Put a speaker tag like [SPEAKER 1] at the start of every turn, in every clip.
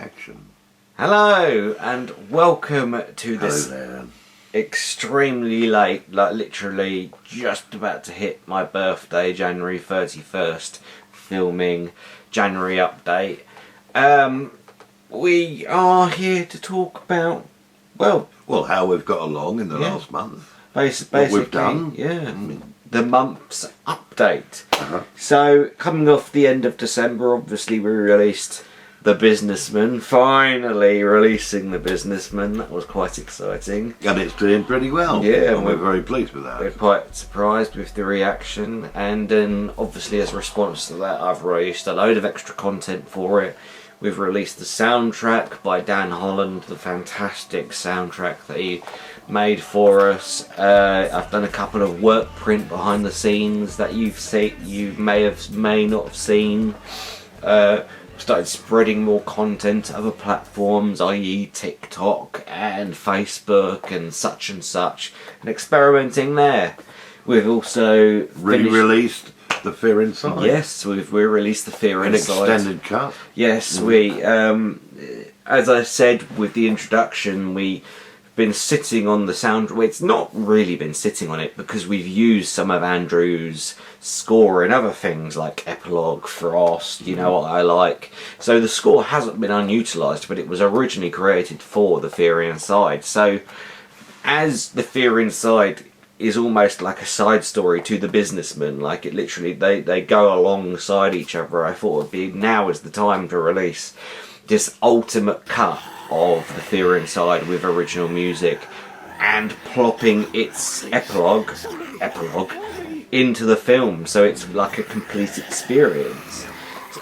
[SPEAKER 1] Action.
[SPEAKER 2] Hello and welcome to this
[SPEAKER 1] Hello there.
[SPEAKER 2] Extremely late, like literally just about to hit my birthday, January 31st, filming January update. We are here to talk about, well,
[SPEAKER 1] how we've got along in the last month.
[SPEAKER 2] basically,
[SPEAKER 1] what we've done.
[SPEAKER 2] Yeah. The month's update. So, coming off the end of December, obviously we released The Businessman, finally releasing The Businessman. That was quite exciting.
[SPEAKER 1] And it's doing pretty well.
[SPEAKER 2] Yeah,
[SPEAKER 1] and we're very pleased with that.
[SPEAKER 2] We're quite surprised with the reaction, and then obviously as a response to that I've released a load of extra content for it. We've released the soundtrack by Dan Holland, the fantastic soundtrack that he made for us. I've done a couple of work print behind the scenes that you may not have seen. Started spreading more content to other platforms, i.e. TikTok and Facebook and such, and experimenting there. We've also
[SPEAKER 1] Re-released The Fear Inside.
[SPEAKER 2] Yes, we've re-released The Fear Inside.
[SPEAKER 1] An extended cut.
[SPEAKER 2] Yes, we, as I said with the introduction, we've been sitting on the sound. Well, it's not really been sitting on it because we've used some of Andrew's score and other things like Epilogue, Frost, you know what I like. So the score hasn't been unutilised, but it was originally created for The Fear Inside. So as The Fear Inside is almost like a side story to The Businessman, like it literally, they go alongside each other, I thought it'd be now is the time to release this ultimate cut of The Fear Inside with original music and plopping its epilogue into the film, so it's like a complete experience.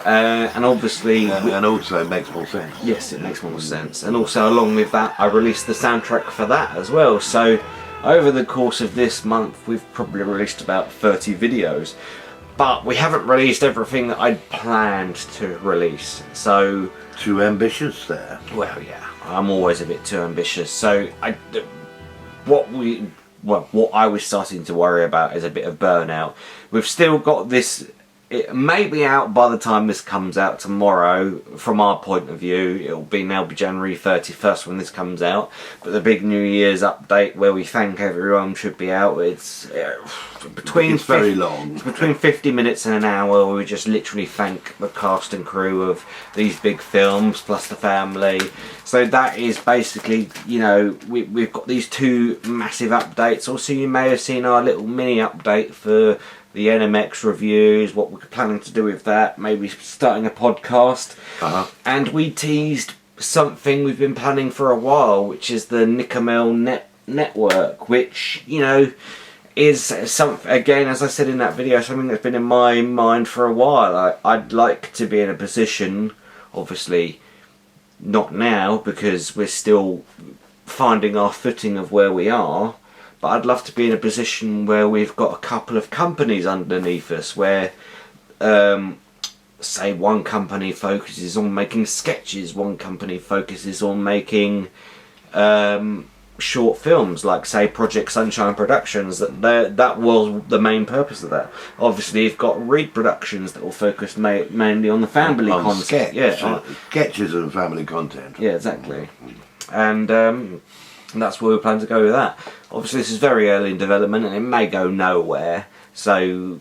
[SPEAKER 2] And obviously,
[SPEAKER 1] and also it makes more sense.
[SPEAKER 2] Yes, it makes more sense. And also along with that, I released the soundtrack for that as well. So over the course of this month, we've probably released about 30 videos. But we haven't released everything that I'd planned to release. So
[SPEAKER 1] too ambitious there.
[SPEAKER 2] Well, yeah, I'm always a bit too ambitious. So what I was starting to worry about is a bit of burnout. We've still got this. It may be out by the time this comes out tomorrow. From our point of view, it'll be January 31st when this comes out. But the big New Year's update where we thank everyone should be out. It's
[SPEAKER 1] very long.
[SPEAKER 2] It's between 50 minutes and an hour where we just literally thank the cast and crew of these big films plus the family. So that is basically, you know, we've got these two massive updates. Also, you may have seen our little mini update for the NMX reviews, what we're planning to do with that, maybe starting a podcast. And we teased something we've been planning for a while, which is the NickeRMel network, which, you know, is something, again, as I said in that video, something that's been in my mind for a while. I'd like to be in a position, obviously not now because we're still finding our footing of where we are, but I'd love to be in a position where we've got a couple of companies underneath us where, say, one company focuses on making sketches, one company focuses on making short films, like, say, Project Sunshine Productions. That was the main purpose of that. Obviously, you've got Reed Productions that will focus mainly on the family content.
[SPEAKER 1] Sketches and family content.
[SPEAKER 2] Yeah, exactly. And that's where we plan to go with that. Obviously, this is very early in development and it may go nowhere. So,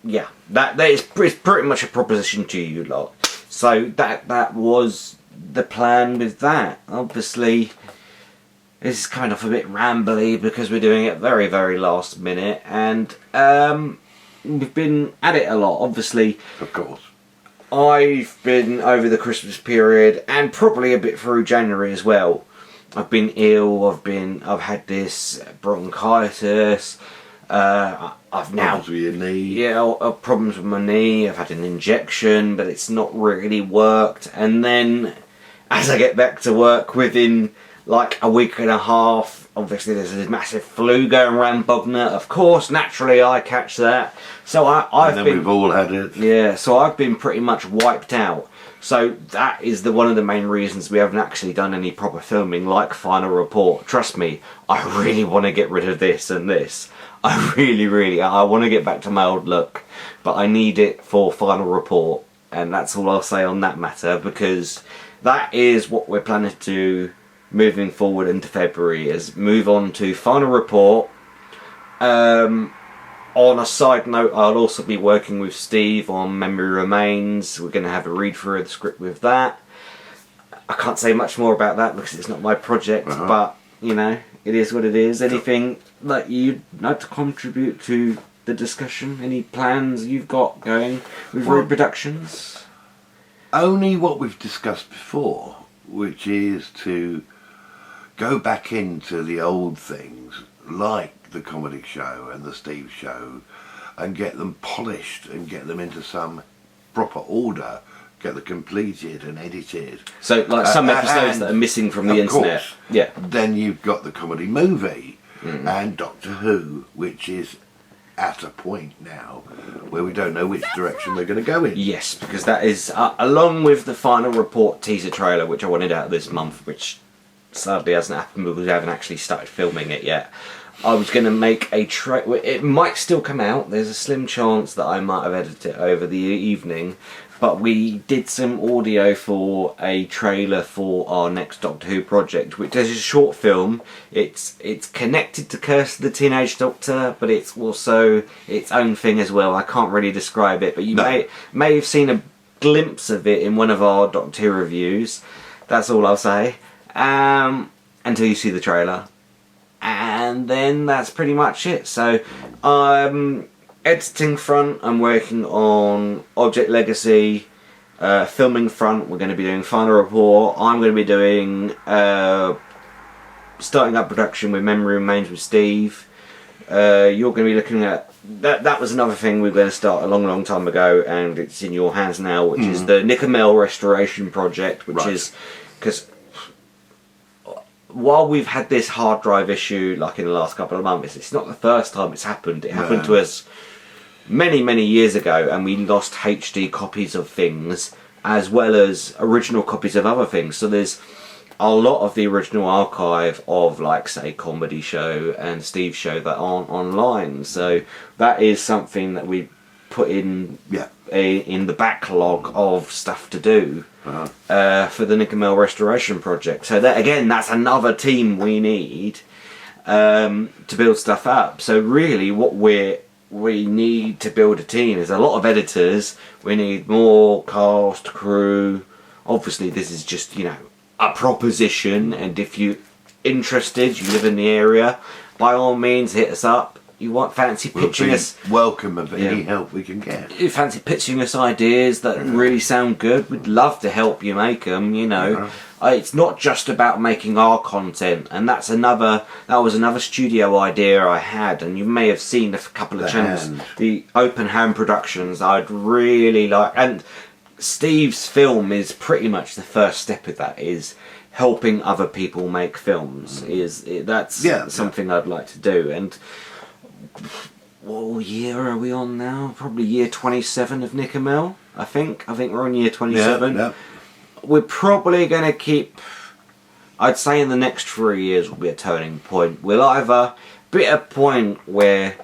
[SPEAKER 2] yeah, that is pretty much a proposition to you lot. So that was the plan with that. Obviously, this is kind of a bit rambly because we're doing it very, very last minute, and we've been at it a lot. Obviously,
[SPEAKER 1] of course,
[SPEAKER 2] I've been over the Christmas period and probably a bit through January as well. I've been ill. I've had this bronchitis. I've now
[SPEAKER 1] problems with your knee.
[SPEAKER 2] Yeah, problems with my knee. I've had an injection, but it's not really worked. And then, as I get back to work within like a week and a half, obviously there's this massive flu going around Bognor. Of course, naturally I catch that. So
[SPEAKER 1] we've all had it.
[SPEAKER 2] Yeah, so I've been pretty much wiped out. So that is one of the main reasons we haven't actually done any proper filming like Final Report. Trust me, I really want to get rid of this and this. I want to get back to my old look, but I need it for Final Report, and that's all I'll say on that matter, because that is what we're planning to do moving forward into February, is move on to final report. On a side note, I'll also be working with Steve on Memory Remains. We're going to have a read through of the script with that. I can't say much more about that because it's not my project, but you know, it is what it is. Anything that you'd like to contribute to the discussion? Any plans you've got going with reproductions?
[SPEAKER 1] Only what we've discussed before, which is to go back into the old things like the comedy show and the Steve show and get them polished and get them into some proper order, get them completed and edited.
[SPEAKER 2] So like some episodes that are missing from the internet.
[SPEAKER 1] Course,
[SPEAKER 2] yeah.
[SPEAKER 1] Then you've got the comedy movie and Doctor Who, which is at a point now where we don't know which direction we're going to go in.
[SPEAKER 2] Yes, because that is along with the final report teaser trailer, which I wanted out this month, which sadly hasn't happened because we haven't actually started filming it yet. I was going to make a it might still come out. There's a slim chance that I might have edited it over the evening, but we did some audio for a trailer for our next Doctor Who project, which is a short film. It's connected to Curse of the Teenage Doctor, but it's also its own thing as well. I can't really describe it, but you may have seen a glimpse of it in one of our Doctor Who reviews. That's all I'll say. Until you see the trailer. And then that's pretty much it. So, editing front, I'm working on Object Legacy. Filming front, we're going to be doing final report. I'm going to be doing starting up production with Memory Remains with Steve. You're going to be looking at that was another thing we were going to start a long time ago, and it's in your hands now, which is the NickeRMel restoration project, which is because while we've had this hard drive issue like in the last couple of months, it's not the first time it's happened. It happened to us many years ago, and we lost HD copies of things as well as original copies of other things. So there's a lot of the original archive of, like, say, Comedy Show and Steve Show that aren't online. So that is something that we put in in the backlog of stuff to do for the NickeRMel restoration project. So that, again, that's another team we need to build stuff up. So really what we need to build a team is a lot of editors. We need more cast, crew. Obviously this is just, you know, a proposition, and if you're interested, you live in the area, by all means hit us up. You want fancy pitching us,
[SPEAKER 1] welcome of any help we can get.
[SPEAKER 2] You fancy pitching us ideas that really sound good, we'd love to help you make them, you know. It's not just about making our content, and that was another studio idea I had, and you may have seen a couple of channels, the Open Hand Productions. I'd really like, and Steve's film is pretty much the first step of that, is helping other people make films. That's something I'd like to do. And what year are we on now? Probably year 27 of NickeRMel, I think we're on year 27.
[SPEAKER 1] Yeah.
[SPEAKER 2] We're probably going to keep, I'd say in the next 3 years will be a turning point. We'll either be at a point where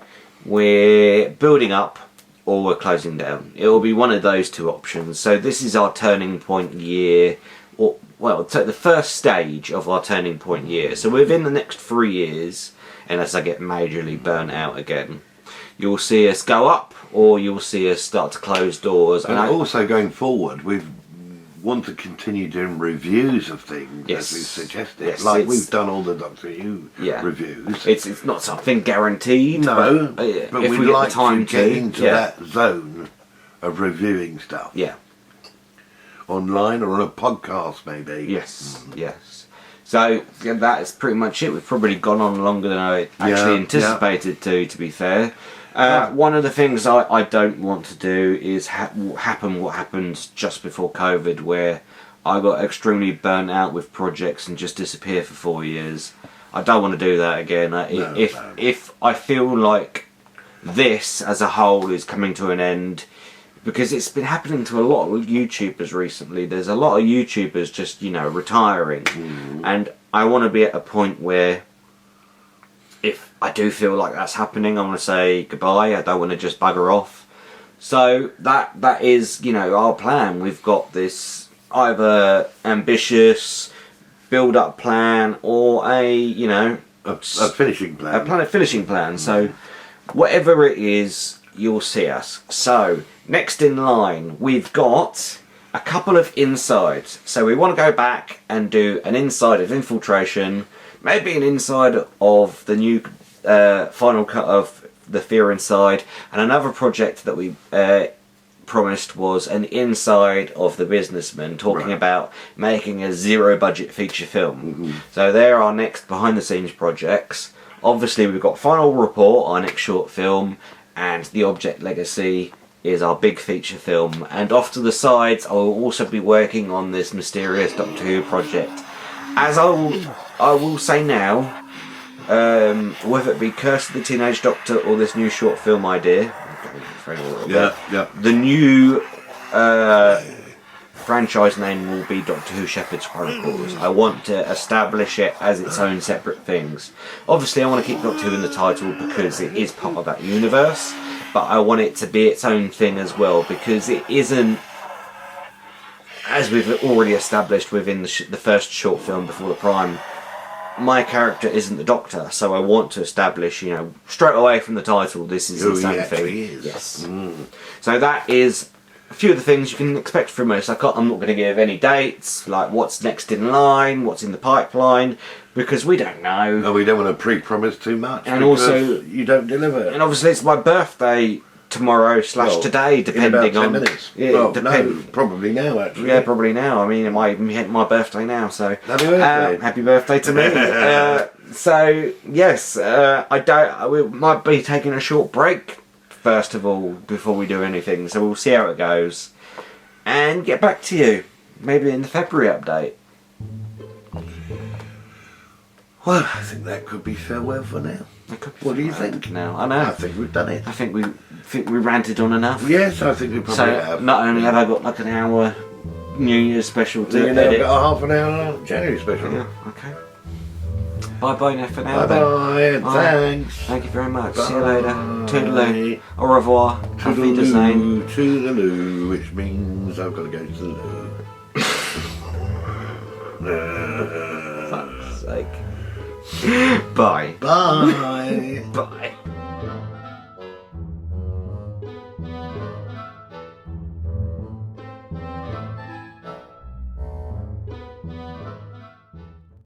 [SPEAKER 2] we're building up or we're closing down. It will be one of those two options. So this is our turning point year, or well, the first stage of our turning point year. So within the next 3 years, unless I get majorly burnt out again, you'll see us go up or you'll see us start to close doors.
[SPEAKER 1] And also going forward, we want to continue doing reviews of things as we've suggested.
[SPEAKER 2] Yes,
[SPEAKER 1] like we've done all the Doctor Who reviews.
[SPEAKER 2] It's not something guaranteed.
[SPEAKER 1] No, but
[SPEAKER 2] if
[SPEAKER 1] we'd
[SPEAKER 2] we get
[SPEAKER 1] like
[SPEAKER 2] the time
[SPEAKER 1] to get into that zone of reviewing stuff.
[SPEAKER 2] Yeah.
[SPEAKER 1] Online or on a podcast maybe.
[SPEAKER 2] Yes. So that is pretty much it. We've probably gone on longer than I actually anticipated to be fair. One of the things I don't want to do is happen what happened just before COVID, where I got extremely burnt out with projects and just disappear for 4 years. I don't want to do that again. If I feel like this as a whole is coming to an end, because it's been happening to a lot of YouTubers recently. There's a lot of YouTubers just, you know, retiring. And I want to be at a point where if I do feel like that's happening, I want to say goodbye. I don't want to just bugger off. So that is, you know, our plan. We've got this either ambitious build-up plan or a
[SPEAKER 1] finishing plan.
[SPEAKER 2] a finishing plan. So whatever it is, you'll see us. So next in line, we've got a couple of insides. So we want to go back and do an inside of Infiltration, maybe an inside of the new final cut of The Fear Inside, and another project that we promised was an inside of The Businessman, talking about making a zero budget feature film. So they're our next behind the scenes projects. Obviously we've got Final Report, our next short film, and The Object Legacy is our big feature film. And off to the sides I will also be working on this mysterious Doctor Who project. As I will say now, whether it be Curse of the Teenage Doctor or this new short film idea, the new franchise name will be Doctor Who Shepherd's Chronicles. I want to establish it as its own separate things. Obviously I want to keep Doctor Who in the title because it is part of that universe, but I want it to be its own thing as well, because it isn't, as we've already established within the first short film Before the Prime, my character isn't the Doctor, so I want to establish, straight away from the title, this is its own thing. Yes. So that is a few of the things you can expect from us. I'm not going to give any dates, like what's next in line, what's in the pipeline, because we don't know.
[SPEAKER 1] No, we don't want to pre-promise too much.
[SPEAKER 2] And also,
[SPEAKER 1] you don't deliver.
[SPEAKER 2] And obviously, it's my birthday tomorrow / today, depending
[SPEAKER 1] in about 10
[SPEAKER 2] on.
[SPEAKER 1] minutes.
[SPEAKER 2] Yeah,
[SPEAKER 1] no, probably now actually.
[SPEAKER 2] Yeah, probably now. I mean, it might even hit my birthday now. So
[SPEAKER 1] happy birthday!
[SPEAKER 2] Happy birthday to me. So yes, we might be taking a short break first of all before we do anything. So we'll see how it goes, and get back to you maybe in the February update.
[SPEAKER 1] Well, I think that could be farewell for now. What do you think?
[SPEAKER 2] Now I know.
[SPEAKER 1] I think we've done it.
[SPEAKER 2] I think we ranted on enough.
[SPEAKER 1] Yes, I think we probably have.
[SPEAKER 2] Not only have I got like an hour New Year's special to
[SPEAKER 1] You've
[SPEAKER 2] edit.
[SPEAKER 1] got a half an hour January special.
[SPEAKER 2] Yeah, okay. Bye now for now.
[SPEAKER 1] Bye. Thanks.
[SPEAKER 2] Thank you very much.
[SPEAKER 1] Bye.
[SPEAKER 2] See you later. Toodaloo. Au revoir. Auf Wiedersehen.
[SPEAKER 1] Toodaloo, which means I've got to go to the loo.
[SPEAKER 2] Fuck's sake. Bye.
[SPEAKER 1] Bye.
[SPEAKER 2] Bye.